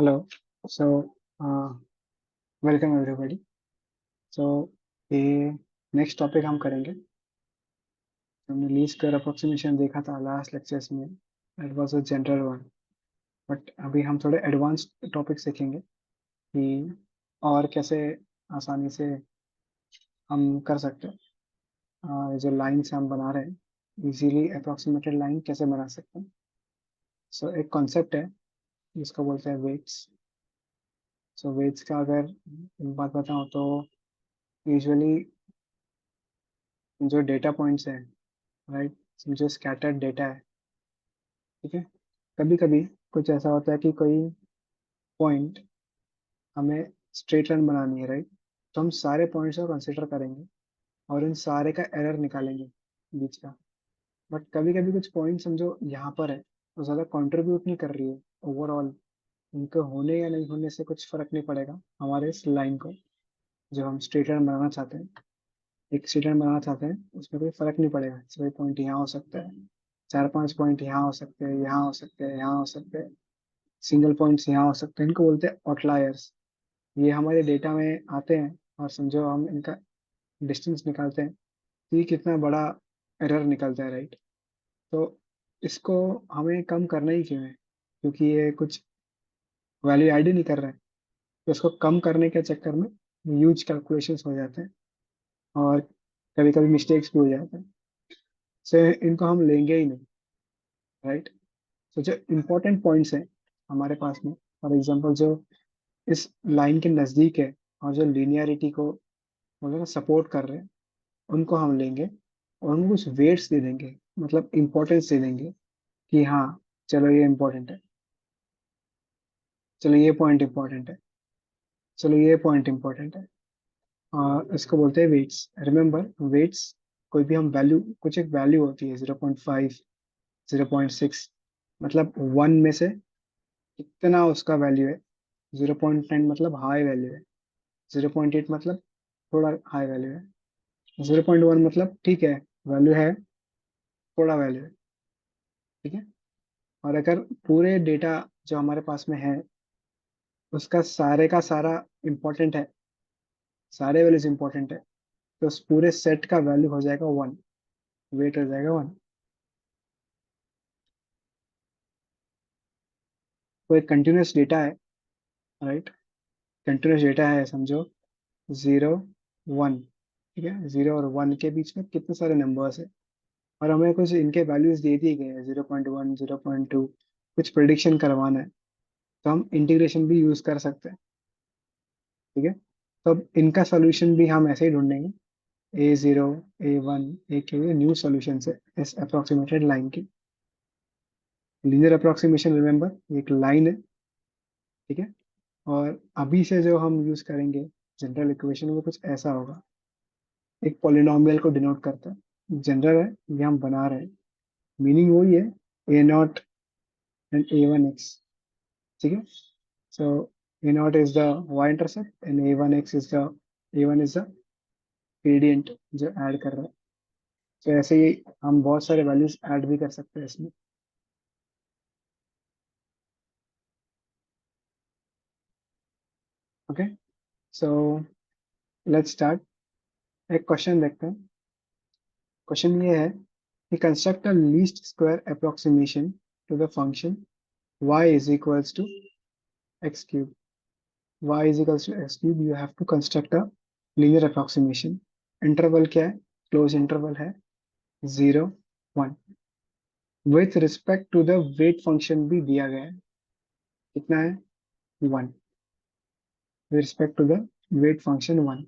Hello. So welcome everybody. So ये next topic हम करेंगे। हमने लीस्ट स्क्वायर अप्रोक्सीमेशन देखा था लास्ट लेक्चर्स में। It was a general one, but अभी हम थोड़े एडवांस टॉपिक सीखेंगे कि और कैसे आसानी से हम कर सकते हैं। ये जो लाइन्स हम बना रहे हैं, इजीली अप्रोक्सीमेटेड लाइन कैसे बना सकते हैं। सो एक कॉन्सेप्ट है जिसको बोलते हैं वेट्स। सो वेट्स का अगर बात बताऊँ तो यूजुअली जो डेटा पॉइंट्स हैं, राइट, जो स्कैटर्ड डेटा है, ठीक है। कभी कभी कुछ ऐसा होता है कि कोई पॉइंट हमें स्ट्रेट लाइन बनानी है, राइट। तो हम सारे पॉइंट्स को कंसिडर करेंगे और इन सारे का एरर निकालेंगे बीच का। बट कभी कभी कुछ पॉइंट समझो यहाँ पर है तो ज़्यादा कंट्रीब्यूट नहीं कर रही है ओवरऑल। इनके होने या नहीं होने से कुछ फर्क नहीं पड़ेगा हमारे इस लाइन को, जो हम स्ट्रेट लाइन बनाना चाहते हैं। एक स्ट्रेट लाइन बनाना चाहते हैं, उसमें कोई फर्क नहीं पड़ेगा। सभी पॉइंट यहाँ हो सकता है, चार पांच पॉइंट यहाँ हो सकते हैं, यहाँ हो सकते हैं, यहाँ हो सकते हैं, सिंगल पॉइंट्स यहाँ हो सकते हैं। इनको बोलते हैं आउटलायर्स। ये हमारे डेटा में आते हैं और समझो हम इनका डिस्टेंस निकालते हैं तो ये कितना बड़ा एरर निकलता है, राइट। तो इसको हमें कम करना ही क्यों है, क्योंकि ये कुछ वैल्यू ऐड ही नहीं कर रहा है। तो इसको कम करने के चक्कर में ह्यूज कैलकुलेशंस हो जाते हैं और कभी कभी मिस्टेक्स भी हो जाते हैं। सो इनको हम लेंगे ही नहीं, राइट। तो जो इम्पोर्टेंट पॉइंट्स हैं हमारे पास में, फॉर एग्जांपल जो इस लाइन के नज़दीक है और जो लीनियरिटी को बोले ना सपोर्ट कर रहे हैं, उनको हम लेंगे और उनको कुछ वेट्स दे देंगे, मतलब इम्पोर्टेंस दे देंगे कि हाँ, चलो ये इम्पोर्टेंट है, चलो ये पॉइंट इम्पोर्टेंट है, चलो ये पॉइंट इम्पोर्टेंट है। और इसको बोलते हैं वेट्स। रिमेंबर, वेट्स कोई भी हम वैल्यू, कुछ एक वैल्यू होती है 0.5, 0.6, मतलब वन में से कितना उसका वैल्यू है। 0.9 मतलब हाई वैल्यू है, 0.8 मतलब थोड़ा हाई वैल्यू है, 0.1 मतलब ठीक है, वैल्यू है, थोड़ा वैल्यू है, ठीक है। और अगर पूरे डेटा जो हमारे पास में है उसका सारे का सारा इंपॉर्टेंट है, सारे वैल्यूज इंपॉर्टेंट है, तो उस पूरे सेट का वैल्यू हो जाएगा वन, वेट हो जाएगा वन। कोई कंटिन्यूस डेटा है, राइट, कंटिन्यूस डेटा है समझो, जीरो, वन, ठीक है। जीरो और वन के बीच में कितने सारे नंबर्स है और हमें कुछ इनके वैल्यूज दे दिए गए हैं, 0.1, 0.2, कुछ प्रिडिक्शन करवाना है, तो हम इंटीग्रेशन भी यूज कर सकते हैं, ठीक है। तो अब इनका सोल्यूशन भी हम ऐसे ही ढूंढेंगे, A0, A1, ए के लिए न्यू सॉल्यूशन है इस अप्रोक्सीमेटेड लाइन की। लीनियर अप्रोक्सीमेशन, रिमेंबर, एक लाइन है, ठीक है। और अभी से जो हम यूज करेंगे जनरल इक्वेशन, वो कुछ ऐसा होगा, एक पॉलिनोमियल को डिनोट करता है, जनरल है, ये हम बना रहे हैं, मीनिंग वही है, A0 एंड A1x, ठीक है। सो A0 is the y intercept and A1x is the, A1 is the gradient जो ऐड कर रहा है। तो ऐसे ही हम बहुत सारे वैल्यूज ऐड भी कर सकते हैं इसमें। Okay, so let's start. एक क्वेश्चन देखते हैं। क्वेश्चन ये है कि construct a least square approximation to the function y is equals to x cube. Y is equals to x cube, you have to construct a linear approximation. Interval क्या है, close interval है, 0, 1। With respect to the weight function भी दिया गया है, कितना है, 1। With respect to the weight function 1।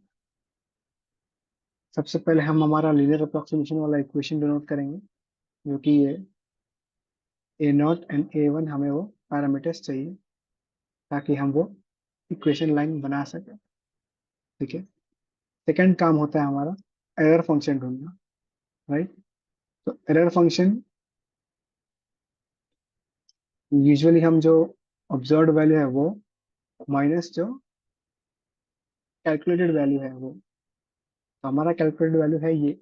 सबसे पहले हम हमारा लीनियर अप्रोक्सीमेशन वाला इक्वेशन डिनोट करेंगे, जो कि ये A0 एंड A1 हमें वो पैरामीटर्स चाहिए ताकि हम वो इक्वेशन लाइन बना सकें, ठीक है। सेकंड काम होता है हमारा एरर फंक्शन ढूंढना, राइट। तो एरर फंक्शन यूजुअली हम जो ऑब्जर्व्ड वैल्यू है वो माइनस जो कैलकुलेटेड वैल्यू है वो, तो हमारा कैलकुलेटेड वैल्यू है ये,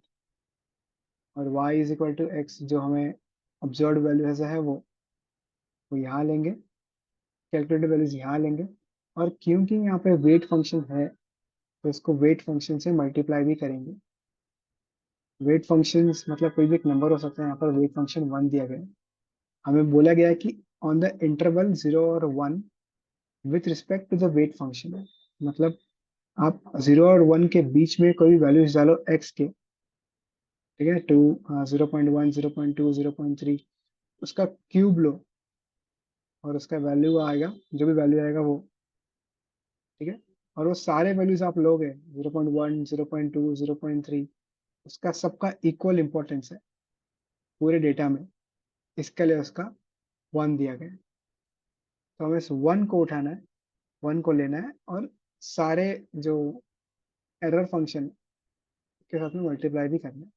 और y is equal to x, जो हमें ऑब्जर्व्ड वैल्यू है वो यहाँ लेंगे, कैलकुलेटेड वैल्यूज यहाँ लेंगे, और क्योंकि यहाँ पे वेट फंक्शन है तो इसको वेट फंक्शन से मल्टीप्लाई भी करेंगे। वेट फंक्शन मतलब कोई भी एक नंबर हो सकता है, यहाँ पर वेट फंक्शन 1 दिया गया है। हमें बोला गया है कि ऑन द इंटरवल 0 और 1 with respect to the weight function, मतलब आप 0 और 1 के बीच में कोई वैल्यूज डालो एक्स के, ठीक है, 2, 0.1, 0.2, 0.3, उसका क्यूब लो और उसका वैल्यू आएगा, जो भी वैल्यू आएगा वो, ठीक है। और वो सारे वैल्यूज आप लोगे 0.1, 0.2, 0.3, उसका सबका इक्वल इंपॉर्टेंस है पूरे डेटा में, इसके लिए उसका 1 दिया गया है। तो हमें इस 1 को उठाना है, 1 को लेना है और सारे जो एरर फंक्शन के साथ में मल्टीप्लाई भी करना है।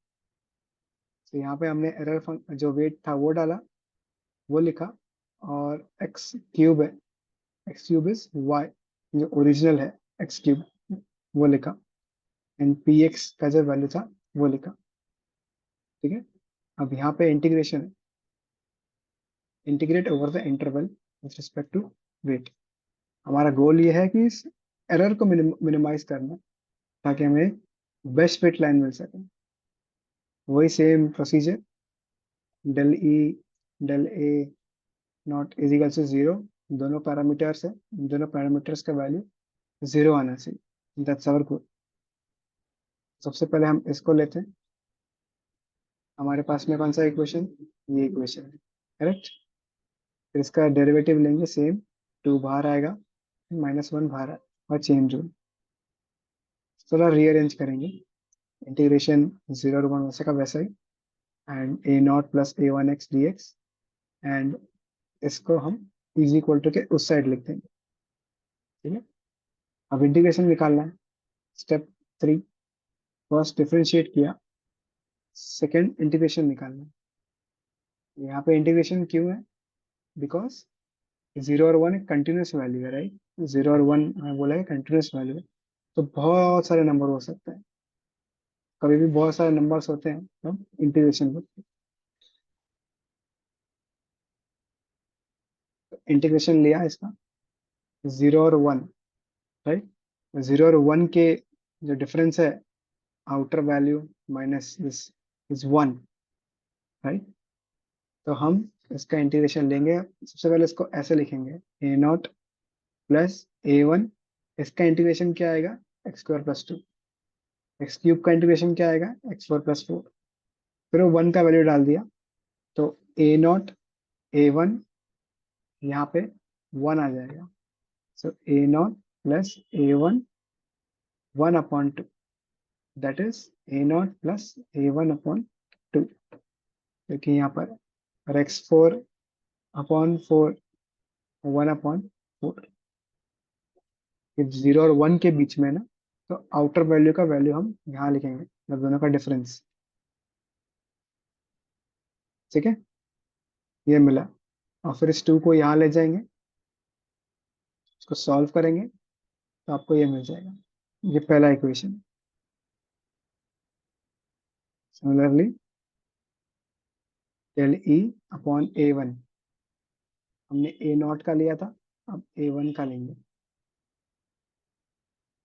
तो यहाँ पे हमने एरर फंक्शन जो वेट था वो डाला, वो लिखा, और एक्स क्यूब है, एक्स क्यूब इज वाई, जो ओरिजिनल है एक्स क्यूब, वो लिखा, एंड पी एक्स का जो वैल्यू था वो लिखा, ठीक है। अब यहाँ पे इंटीग्रेशन है, integrate over the interval with respect to weight. हमारा गोल ये है कि इस एरर को मिनिमाइज करना, ताकि हमें बेस्ट फिट लाइन मिल सके। वही same procedure, del e del a not is equal to 0, दोनों पैरामीटर्स है, दोनों पैरामीटर्स का वैल्यू 0 आना चाहिए, दैट्स आवर गोल। सबसे पहले हम इसको लेते हैं, हमारे पास में कौन सा इक्वेशन, ये इक्वेशन है, करेक्ट। फिर इसका डेरिवेटिव लेंगे सेम, 2 बाहर आएगा, -1 बाहर आएगा, और चेंज रूल थोड़ा रीअरेंज करेंगे, इंटीग्रेशन 0 और 1 वैसे का वैसा ही, and a naught plus a1x dx, and इसको हम इज इक्वल टू के उस साइड लिख देंगे, ठीक है। अब इंटीग्रेशन निकालना है, स्टेप 3, फर्स्ट डिफरेंशिएट किया, सेकंड इंटीग्रेशन निकालना है। यहाँ पे इंटीग्रेशन क्यों है, बिकॉज 0 और 1 एक कंटिन्यूस वैल्यू है, राइट। 0 और 1 बोला है कंटिन्यूस वैल्यू है, तो बहुत सारे नंबर हो सकते हैं, कभी भी बहुत सारे नंबर्स होते हैं तो इंटीग्रेशन होती है। इंटीग्रेशन लिया इसका 0 और 1, राइट। 0 और 1 के जो डिफरेंस है, outer value minus this is 1, right. तो हम इसका इंटीग्रेशन लेंगे, सबसे पहले इसको ऐसे लिखेंगे, ए नॉट प्लस a1, इसका इंटीग्रेशन क्या आएगा, x² + 2, एक्स क्यूब का इंटीग्रेशन क्या आएगा, x4 + 4, फिर वो 1 का वैल्यू डाल दिया, तो a0 a1 यहाँ पे 1 आ जाएगा, सो a0 + a1 1/2, that is a0 + a1/2, क्योंकि यहाँ पर और x4/4 1/4, 0 और 1 के बीच में ना, तो आउटर वैल्यू का वैल्यू हम यहाँ लिखेंगे, मतलब दोनों का डिफरेंस, ठीक है। ये मिला, और फिर इस 2 को यहाँ ले जाएंगे, इसको सॉल्व करेंगे, तो आपको ये मिल जाएगा, ये पहला इक्वेशन। सिमिलरली डेल E/A1, हमने a0 का लिया था, अब a1 का लेंगे,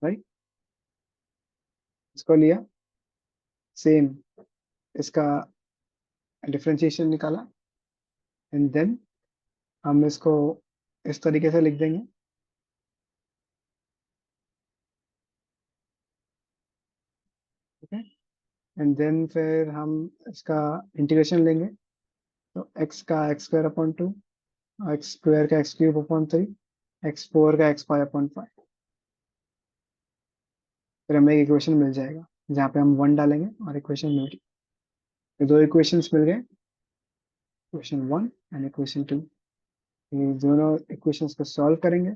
राइट। इसको लिया, सेम इसका डिफरेंशिएशन निकाला, एंड देन हम इसको इस तरीके से लिख देंगे, ठीक है। एंड देन फिर हम इसका इंटीग्रेशन लेंगे, तो x का x²/2, x² का x³/3, x4 का x5/5, फिर हमें एक इक्वेशन मिल जाएगा जहाँ पे हम 1 डालेंगे और इक्वेशन मिल गई। तो 2 इक्वेशंस मिल गए, इक्वेशन 1 एंड इक्वेशन 2। ये दोनों इक्वेशंस को सॉल्व करेंगे,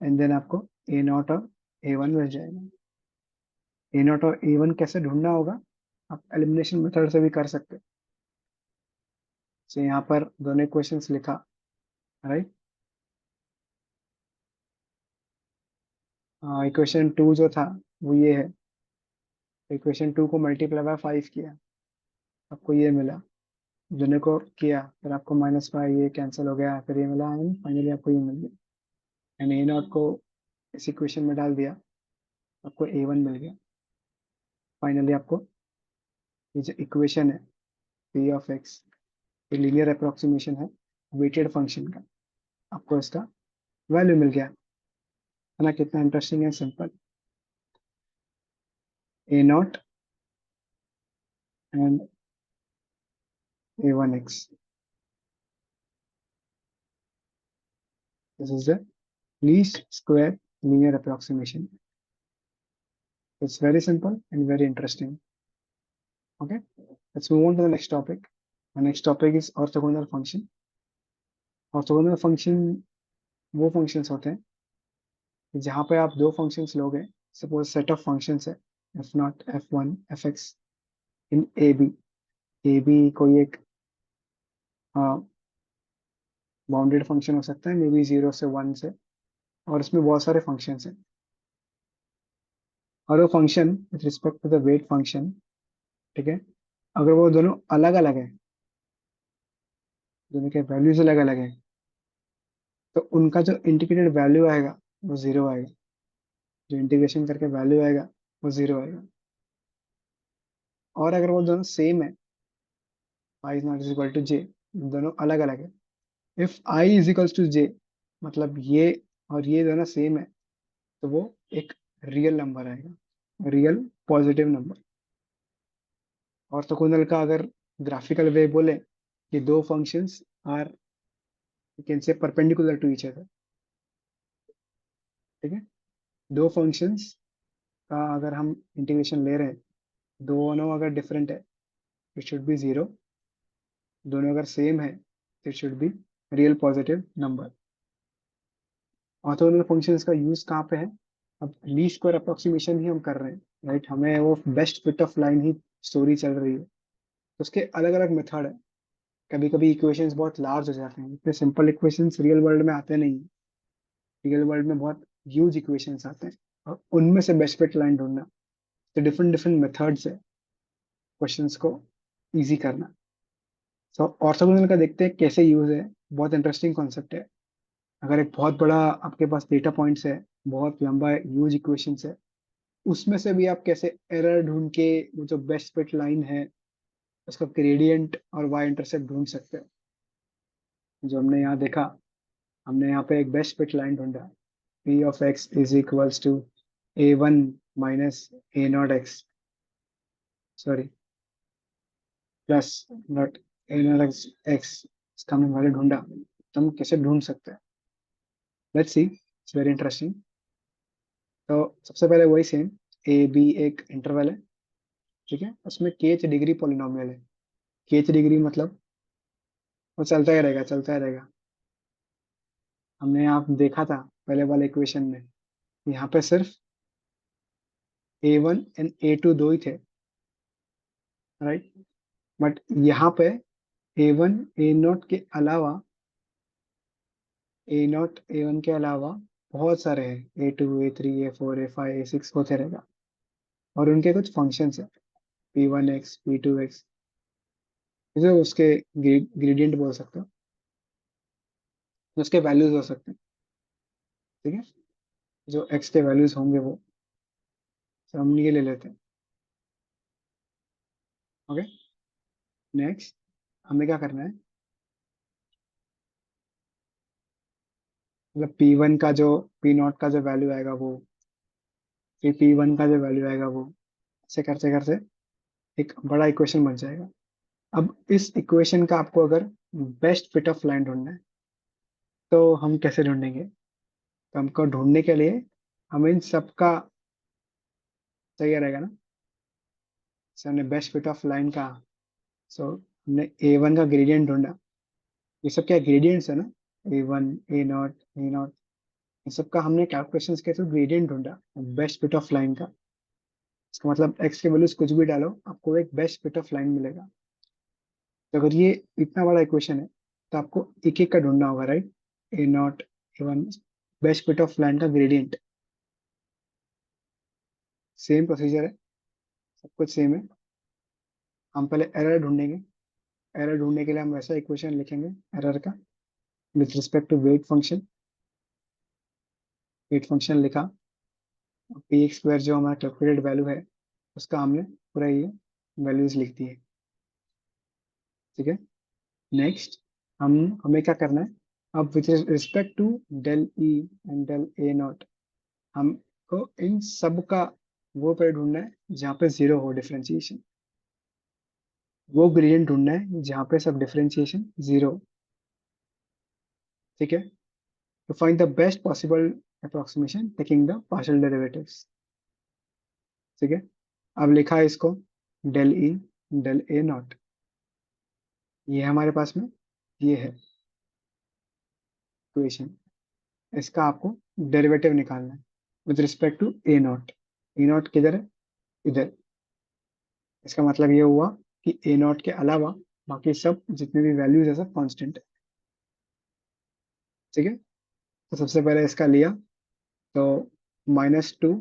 एंड देन आपको a0 और a1 मिल जाएगा। a0 और a1 कैसे ढूंढना होगा, आप एलिमिनेशन मेथड से भी कर सकते हैं। तो यहाँ पर दोनों इक्वेशंस लिखा, राइट। इक्वेशन 2 जो था वो ये है, इक्वेशन 2 को मल्टीप्लाई बाय 5 किया, आपको ये मिला, दोनों को किया, फिर आपको -5 ये कैंसिल हो गया, फिर ये मिला, एंड फाइनली आपको ये मिल गया। एंड ए नॉट को इस इक्वेशन में डाल दिया, आपको A1 मिल गया। फाइनली आपको ये जो इक्वेशन है P ऑफ एक्स, ये लीनियर अप्रोक्सीमेशन है वेटेड फंक्शन का, आपको इसका वैल्यू मिल गया है ना। कितना इंटरेस्टिंग है, simple. A not and A1x, this is the least square linear approximation. It's very simple and very interesting. Okay, let's move on to the next topic. The next topic is orthogonal function. Orthogonal function वो functions होते हैं जहाँ पे आप दो functions लोगे, suppose set of functions है f naught f1 fx in ab कोई एक बाउंडेड फंक्शन हो सकता है, मे बी 0 से 1 से, और इसमें बहुत सारे फंक्शंस हैं, और वो function with respect to the weight function, ठीक है, अगर वो दोनों अलग अलग है, दोनों के वैल्यूज अलग अलग है, तो उनका जो इंटीग्रेटेड वैल्यू आएगा वो जीरो आएगा, जो इंटीग्रेशन करके वैल्यू आएगा वो जीरो आएगा। और अगर वो दोनों सेम है, I is not is equal to J, दोनों अलग अलग है, if I is equal to J, मतलब ये और ये दोनों सेम है, तो वो एक रियल नंबर आएगा, रियल पॉजिटिव नंबर। ऑर्थोगोनल का अगर ग्राफिकल वे बोले कि दो functions are, you can say perpendicular to each other, ठीक है। दो फंक्शंस का अगर हम इंटीग्रेशन ले रहे हैं, दोनों अगर डिफरेंट है, इट शुड बी जीरो, दोनों अगर सेम है, it should be real positive number. Orthogonal functions का यूज कहाँ पे है, अब लीस्ट स्क्वायर अप्रोक्सीमेशन ही हम कर रहे हैं, राइट, हमें वो best fit of line he story चल रही है, तो उसके अलग अलग मेथड है। कभी कभी इक्वेशंस बहुत लार्ज हो जाते हैं, इतने सिंपल इक्वेशंस रियल वर्ल्ड में आते नहीं, रियल वर्ल्ड में बहुत ह्यूज इक्वेशंस आते हैं, और उनमें से बेस्ट फिट लाइन ढूंढना, तो डिफरेंट डिफरेंट मेथड्स है क्वेश्चंस को इजी करना। सो ऑर्थोगोनल का देखते हैं कैसे यूज है, बहुत इंटरेस्टिंग कॉन्सेप्ट है। अगर एक बहुत बड़ा आपके पास डेटा पॉइंट्स है, बहुत लंबा ह्यूज इक्वेशंस है, उसमें से भी आप कैसे एरर ढूंढ के वो जो बेस्ट फिट लाइन है उसका ग्रेडियंट और वाई इंटरसेप्ट ढूंढ सकते हैं। जो हमने यहाँ देखा, हमने यहाँ पे एक बेस्ट फिट लाइन ढूंढा, p of x is equals to a1 minus a not x, sorry, plus not a not x x, इसका हमने वैल्यू ढूंढा, तो हम कैसे ढूंढ सकते हैं, let's see, it's very interesting. तो सबसे पहले वही सेम, ए बी एक इंटरवल है, ठीक है, उसमें kth डिग्री पॉलिनोमियल है। kth डिग्री मतलब वो चलता ही रहेगा, चलता ही रहेगा। हमने यहाँ देखा था पहले वाले इक्वेशन में, यहाँ पे सिर्फ a1 एंड a2 दो ही थे, राइट, बट यहाँ पे a1 a नॉट के अलावा, ए नॉट ए वन के अलावा बहुत सारे हैं, A2 A3 A4 A5 A6 होते रहेगा, और उनके कुछ फंक्शंस है, P1x P2x, जो उसके ग्रेडियंट बोल सकते हो, उसके वैल्यूज हो सकते हैं, ठीक है, जो x के वैल्यूज होंगे वो, तो हम ये ले लेते हैं। ओके, नेक्स्ट हमें क्या करना है, मतलब P1 का जो, P नॉट का जो वैल्यू आएगा वो, फिर P1 का जो वैल्यू आएगा वो, ऐसे करते करते एक बड़ा इक्वेशन बन जाएगा। अब इस इक्वेशन का आपको अगर बेस्ट फिट ऑफ लाइन ढूंढना है, तो हम कैसे ढूंढेंगे, तो हमको ढूंढने के लिए हमें इन सबका, सही रहेगा ना, सो हमने बेस्ट फिट ऑफ लाइन का, सो हमने A1 का ग्रेडियंट ढूंढा, ये सब क्या ग्रेडियंट्स है ना, A1 A not a not, ये सब का हमने कैलकुलेशंस के थ्रू ग्रेडियंट ढूंढा बेस्ट फिट ऑफ लाइन का। इसका मतलब x के वैल्यूज कुछ भी डालो, आपको एक बेस्ट फिट ऑफ लाइन मिलेगा। तो अगर ये इतना बड़ा इक्वेशन है, तो आपको एक एक का ढूंढना होगा, right, A not A1, best fit of line का ग्रेडियंट, सेम प्रोसीजर है, सब कुछ सेम है। हम पहले एरर ढूंढेंगे, एरर ढूंढने के लिए हम वैसा इक्वेशन लिखेंगे एरर का with respect to weight function, weight function लिखा, पी एक्स स्क्वायर जो हमारा कैलकुलेटेड वैल्यू है उसका हमने पूरा ये वैल्यूज लिख दी है। ठीक है। नेक्स्ट हमें क्या करना है, अब with respect to del e and del a not, हमको इन सब का वो पेड़ ढूंढना है जहाँ पे जीरो हो डिफरेंशिएशन, वो ग्रेडियंट ढूंढना है जहाँ पे सब डिफरेंशिएशन जीरो। ठीक है। To find the best possible approximation taking the partial derivatives. ठीक है। अब लिखा है इसको del e del a not, ये है हमारे पास में, ये है इक्वेशन। इसका आपको डेरिवेटिव निकालना है with respect to a not. A not किधर है, इधर। इसका मतलब ये हुआ कि ए नॉट के अलावा बाकी सब जितने भी वैल्यूज है सब कांस्टेंट है। ठीक है। तो सबसे पहले इसका लिया, तो -2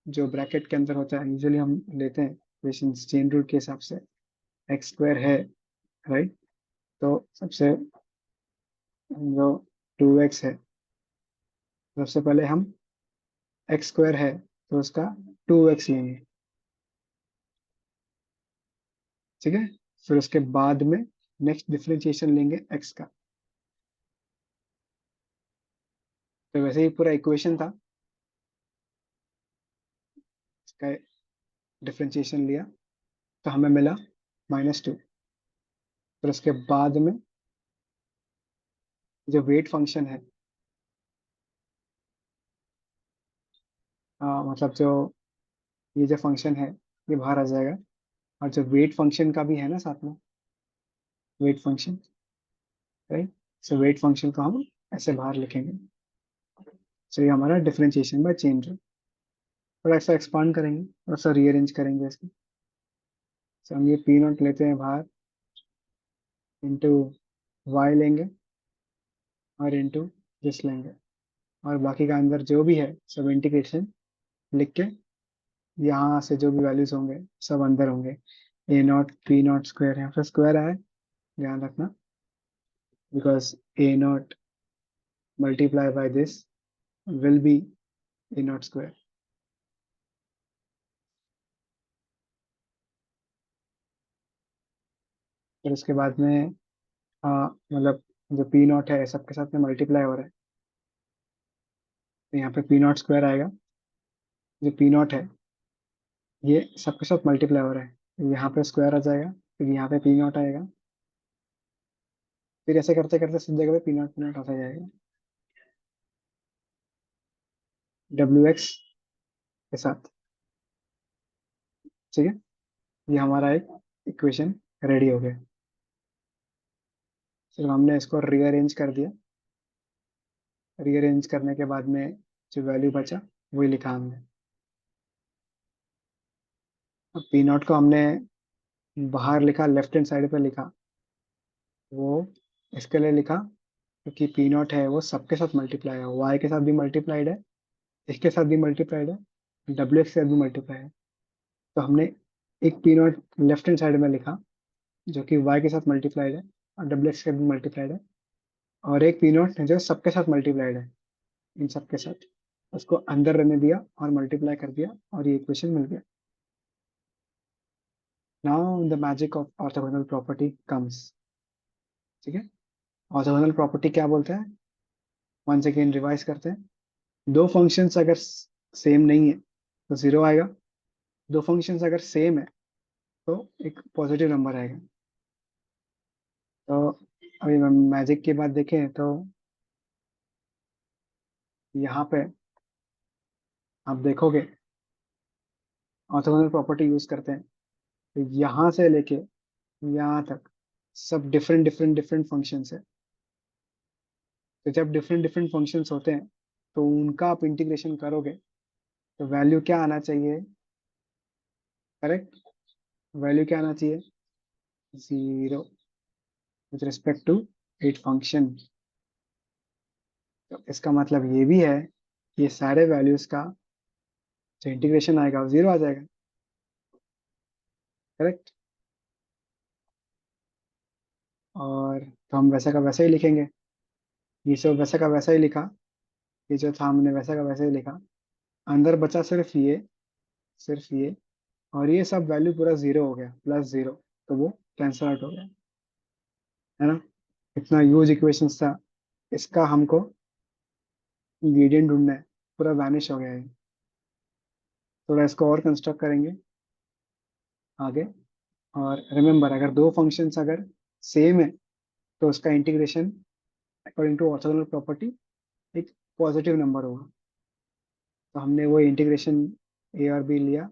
जो ब्रैकेट के अंदर होता है यूजुअली हम लेते हैं इक्वेशन चेन रूल के हिसाब से, एक्स स्क्वायर है, राइट। तो सबसे जो 2x है, सबसे पहले हम एक्स स्क्वायर है तो उसका 2x लेंगे। ठीक है। फिर उसके बाद में नेक्स्ट डिफरेंशिएशन लेंगे x का। तो वैसे ही पूरा इक्वेशन था, इसका डिफरेंशिएशन लिया तो हमें मिला -2। फिर उसके बाद में जो वेट फंक्शन है, मतलब जो ये जो फंक्शन है ये बाहर आ जाएगा, और जो वेट फंक्शन का भी है ना साथ में, वेट फंक्शन, राइट। सो वेट फंक्शन को हम ऐसे बाहर लिखेंगे। सो ये हमारा डिफरेंशिएशन बाय चेन रूल। थोड़ा सा एक्सपांड करेंगे, थोड़ा सा रीअरेंज करेंगे इसको। सो हम ये पी नॉट लेते हैं बाहर, इंटू वाई लेंगे और इंटू दिस लेंगे, और बाकी का अंदर जो भी है सब इंटीग्रेशन लिख के यहाँ से जो भी वैल्यूज होंगे सब अंदर होंगे। ए नॉट पी नॉट स्क्वायर, यहाँ पे स्क्वायर आए, ध्यान रखना, because A not multiply by this will be A not square. फिर उसके बाद में मतलब जो पी नॉट है सबके साथ में मल्टीप्लाई हो रहा है, तो यहाँ पे पी नॉट स्क्वायर आएगा। जो पी नॉट है ये सबके साथ मल्टीप्लाई हो रहा है, तो यहाँ पे स्क्वायर आ जाएगा, फिर यहाँ पे पी नॉट आएगा, फिर ऐसे करते करते सब जगह पे पी नॉट आता जाएगा डब्ल्यू एक्स के साथ। ठीक है। ये हमारा एक इक्वेशन रेडी हो गया। फिर हमने इसको रीअरेंज कर दिया, रीअरेंज करने के बाद में जो वैल्यू बचा वही लिखा हमने। अब पी नॉट को हमने बाहर लिखा, लेफ्ट हैंड साइड पे लिखा, वो इसके लिए लिखा क्योंकि पी नॉट है वो सबके साथ मल्टीप्लाई है, वाई के साथ भी मल्टीप्लाइड है, इसके साथ भी मल्टीप्लाइड है, डब्ल्यू एक्स के साथ भी मल्टीप्लाई है। तो हमने एक P not left hand side में लिखा जो कि वाई के साथ मल्टीप्लाइड है और डब्ल्यू एक्स के साथ भी मल्टीप्लाइड है, और एक पी नॉट जो सबके साथ मल्टीप्लाइड है, इन सबके साथ, उसको अंदर रहने दिया और मल्टीप्लाई कर दिया और ये इक्वेशन मिल गया। Now the magic of orthogonal property comes. ठीक है। ऑर्थोगोनल प्रॉपर्टी क्या बोलते हैं, वंस अगेन रिवाइज करते हैं। दो फंक्शंस अगर सेम नहीं है तो जीरो आएगा, दो फंक्शंस अगर सेम है तो एक पॉजिटिव नंबर आएगा। तो अभी मैजिक की बात देखें तो यहाँ पे आप देखोगे ऑर्थोगोनल प्रॉपर्टी यूज करते हैं, तो यहाँ से लेके यहाँ तक सब डिफरेंट डिफरेंट डिफरेंट फंक्शंस है। तो जब डिफरेंट डिफरेंट फंक्शंस होते हैं तो उनका आप इंटीग्रेशन करोगे तो वैल्यू क्या आना चाहिए, करेक्ट, वैल्यू क्या आना चाहिए, zero, with respect to it function. तो इसका मतलब ये भी है कि ये सारे वैल्यूज का जो इंटीग्रेशन आएगा वो जीरो आ जाएगा, करेक्ट। और तो हम वैसा का वैसा ही लिखेंगे, ये सब वैसा का वैसा ही लिखा, ये जो था हमने वैसा का वैसे ही लिखा। अंदर बचा सिर्फ ये, और ये सब वैल्यू पूरा जीरो हो गया, +0, तो वो कैंसल आउट हो गया, है ना। इतना यूज इक्वेशंस था, इसका हमको ग्रेडियंट ढूंढना है, पूरा वैनिश हो गया है। थोड़ा इसको और कंस्ट्रक्ट करेंगे आगे। और रिमेंबर, अगर दो फंक्शंस अगर सेम है तो उसका integration according to orthogonal property एक पॉजिटिव नंबर होगा। तो हमने वो इंटीग्रेशन ए और बी लिया,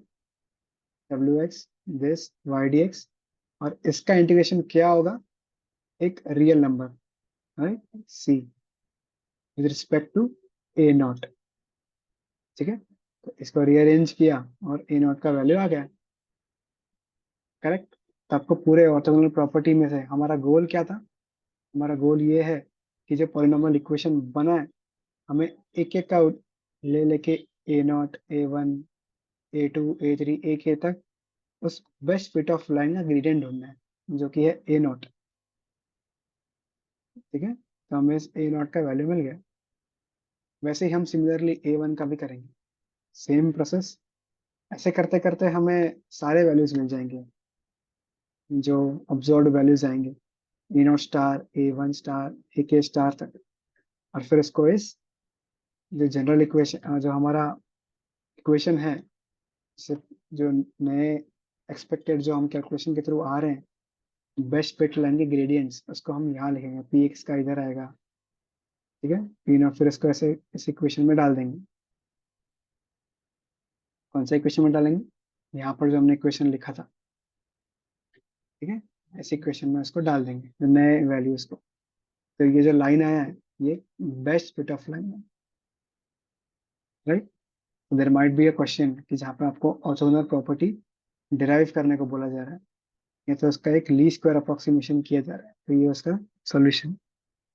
WX दिस YDX, और इसका इंटीग्रेशन क्या होगा, एक real number, right, C with respect to A0। ठीक है, तो इसको रीअरेंज किया और A0 का वैल्यू आ गया, करेक्ट। तो आपको पूरे ऑर्थोगोनल प्रॉपर्टी में से हमारा गोल क्या था, हमारा गोल ये है कि जो पॉलिनॉमियल इक्वेशन बना है, हमें एक एक का ले लेके A0 A1 A2 A3 A k तक उस बेस्ट फिट ऑफ लाइन का ग्रेडियंट ढूंढना है, जो कि है A0। ठीक है, तो हमें इस A0 का वैल्यू मिल गया। वैसे ही हम सिमिलरली A1 का भी करेंगे, सेम प्रोसेस। ऐसे करते करते हमें सारे वैल्यूज मिल जाएंगे, जो ऑब्जर्व्ड वैल्यूज आएंगे, A0 star A1 star AK star तक। और फिर इसको इस जो जनरल इक्वेशन, जो हमारा इक्वेशन है, सिर्फ जो नए एक्सपेक्टेड जो हम कैलकुलेशन के थ्रू आ रहे हैं, बेस्ट फिट लाइन के ग्रेडियंट्स, उसको हम यहाँ लिखेंगे, PX का इधर आएगा। ठीक है, P0, फिर इसको ऐसे इस इक्वेशन में डाल देंगे। कौन सा इक्वेशन में डालेंगे, यहाँ पर जो हमने इक्वेशन लिखा था। ठीक है, इस इक्वेशन में उसको डाल देंगे, जो नए वैल्यूज को। तो ये जो लाइन आया है, ये बेस्ट फिट ऑफ लाइन है, right. There might be a question कि जहाँ पे आपको ऑर्थोगोनल प्रॉपर्टी डिराइव करने को बोला जा रहा है, या तो उसका एक लीस्ट स्क्वायर अप्रोक्सीमेशन किया जा रहा है, तो ये उसका सॉल्यूशन।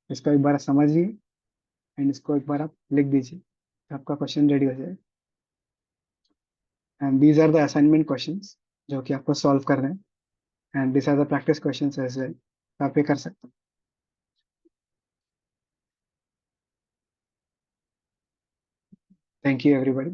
इसको एक बार समझिए एंड इसको एक बार आप लिख दीजिए, तो आपका क्वेश्चन रेडी हो जाएगा। And these are the assignment questions जो कि आपको सॉल्व कर रहे हैं, and this are the practice questions as well, आप ये कर सकते हैं। Thank you everybody.